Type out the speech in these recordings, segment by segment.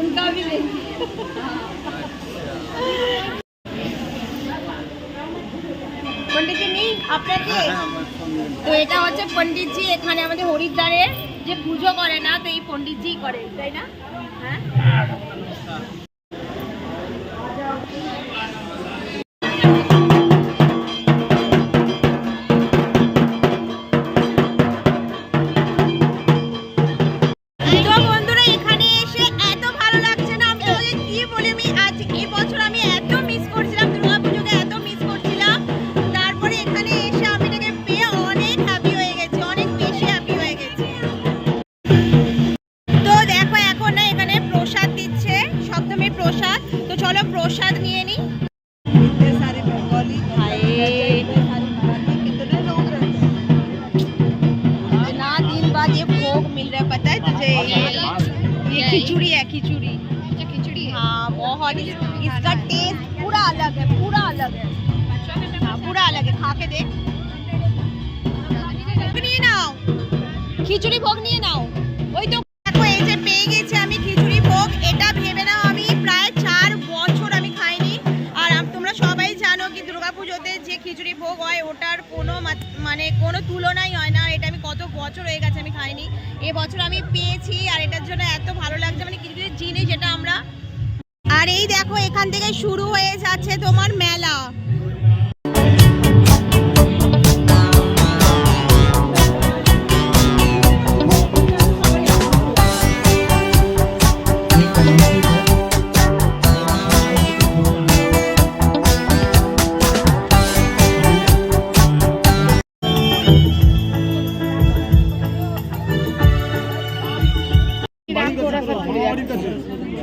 उनका भी देखिए। पंडितजी নেই আপনাকে? তো এটা হচ্ছে পণ্ডিতজি এখানে আমাদের হরিদ্বারে যে পুজো করে না, তো এই পণ্ডিতজি করে, তাই না? হ্যাঁ। खिचड़ी है, खिचड़ी। खिचड़ी है। हाँ बहुत, इसका टेस्ट पूरा अलग है, पूरा अलग है। हाँ पूरा अलग है, खा के देख। ভোগ নিয়ে নাও, খিচুড়ি ভোগ নিয়ে নাও। ওই তো দেখো এই যে পেয়ে গেছি আমি খিচুড়ি ভোগ। এটা ভেবে নাও আমি প্রায় 4 বছর আমি খাইনি। আর তোমরা সবাই জানো কি দুর্গাপুজোতে যে খিচুড়ি ভোগ হয় ওটার কোনো মানে কোনো তুলনাই হয় না। এটা আমি কত বছর হয়ে গেছে আমি খাইনি, এবছর আমি পেয়েছি আর এটার জন্য এত ভালো লাগছে, মানে কিছু কিছু জিনিস যেটা আমরা। আর এই দেখো এখান থেকে শুরু হয়ে যাচ্ছে তোমার মেলা।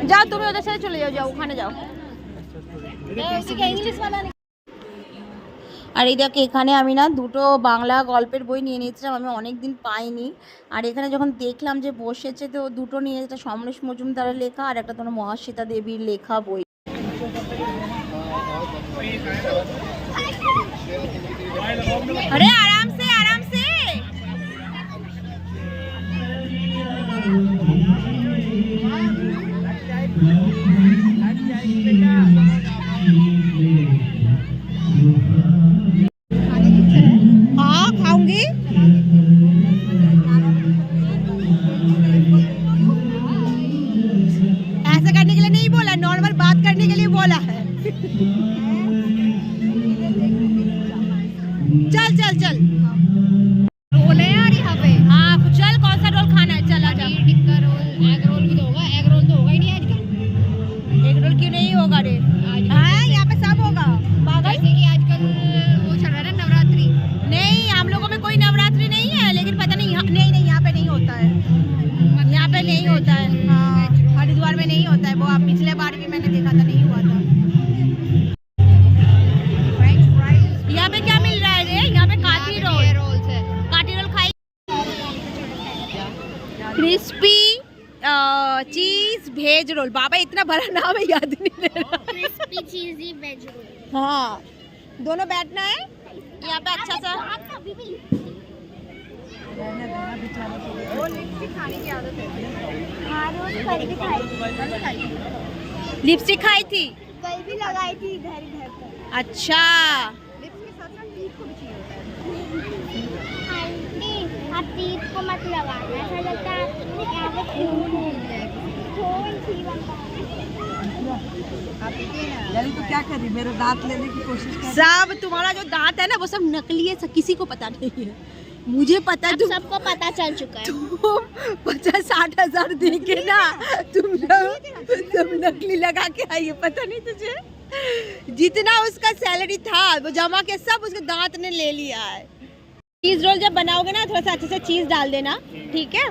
যাও তুমি ওদের সাথে চলে যাও, যাও ওখানে যাও। আর এই দেখো এখানে আমি না দুটো বাংলা গল্পের বই নিয়ে নিয়েছিলাম, আমি অনেক দিন পাইনি। আর এখানে যখন দেখলাম যে বসেছে তো দুটো নিয়ে, একটা সমরেশ মজুমদারের লেখা আর একটা তোমার মহাশ্বেতা দেবীর লেখা বই। আরে আরাম সে আরাম সে। हाँ खाऊंगी। ऐसा करने के लिए नहीं बोला, नॉर्मल बात करने के लिए बोला है। चल चल चल रोल है यार यहाँ पे। हाँ चल, कौन सा रोल खाना है? चला जा। टिक्का रोल, एग रोल भी तो होगा। एग रोल तो होगा ही नहीं आजकल। एग रोल क्यों नहीं होगा रे? हाँ यहाँ पे सब होगा। जैसे कि आजकल वो चल रहा है ना नवरात्रि। नहीं हम लोगों में कोई नवरात्रि नहीं है, लेकिन पता नहीं नहीं नहीं यहाँ पे नहीं होता है, यहाँ पे नहीं होता है। हाँ हरिद्वार में नहीं होता है वो। आप पिछले बार भी मैंने देखा था, नहीं हुआ था। यहाँ पे क्या मिल रहा है रे? यहाँ पे काटी रोल है। काटी रोल खाई। क्रिस्पी चीज वेज रोल। बाबा इतना बड़ा नाम है, याद नहीं ले रहा। Crispy cheesy veg roll. हाँ दोनों बैठना है यहाँ पे अच्छा सा। लिपस्टिक खाई थी, कल भी लगाई थी इधर इधर पर। अच्छा आप टीथ को मत लगाना, ऐसा लगता है यहाँ पे खून तो क्या करी, मेरा दांत लेने की कोशिश कर। सब तुम्हारा जो दांत है ना वो सब नकली है, किसी को पता नहीं है। मुझे पता है, सबको पता चल चुका है। 50-60 हजार दे के ना तुम सब नकली लगा के आई है, पता नहीं तुझे? जितना उसका सैलरी था वो जमा के सब उसके दांत ने ले लिया है। चीज रोल जब बनाओगे ना थोड़ा सा अच्छे से चीज डाल देना, ठीक है?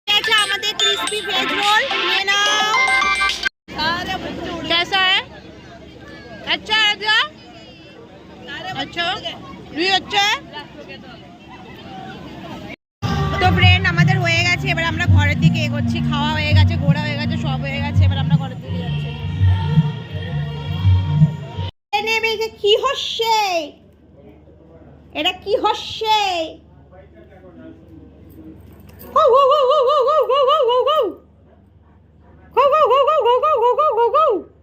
अच्छा हमारे क्रिस्पी वेज रोल ये ना कैसा है? अच्छा है क्या? अच्छा ये अच्छा है। তো ফ্রেন্ড আমাদের হয়ে গেছে, এবার আমরা ঘরের দিকে এগোচ্ছি। খাওয়া হয়ে গেছে, ঘোরা হয়ে গেছে, সব হয়ে গেছে, এবার আমরা ঘরের দিকে যাচ্ছি। এটা কি হচ্ছে? এটা কি হচ্ছে? Go, go, go, go, go, go, go, go, go. Go, go, go, go, go, go, go, go, go.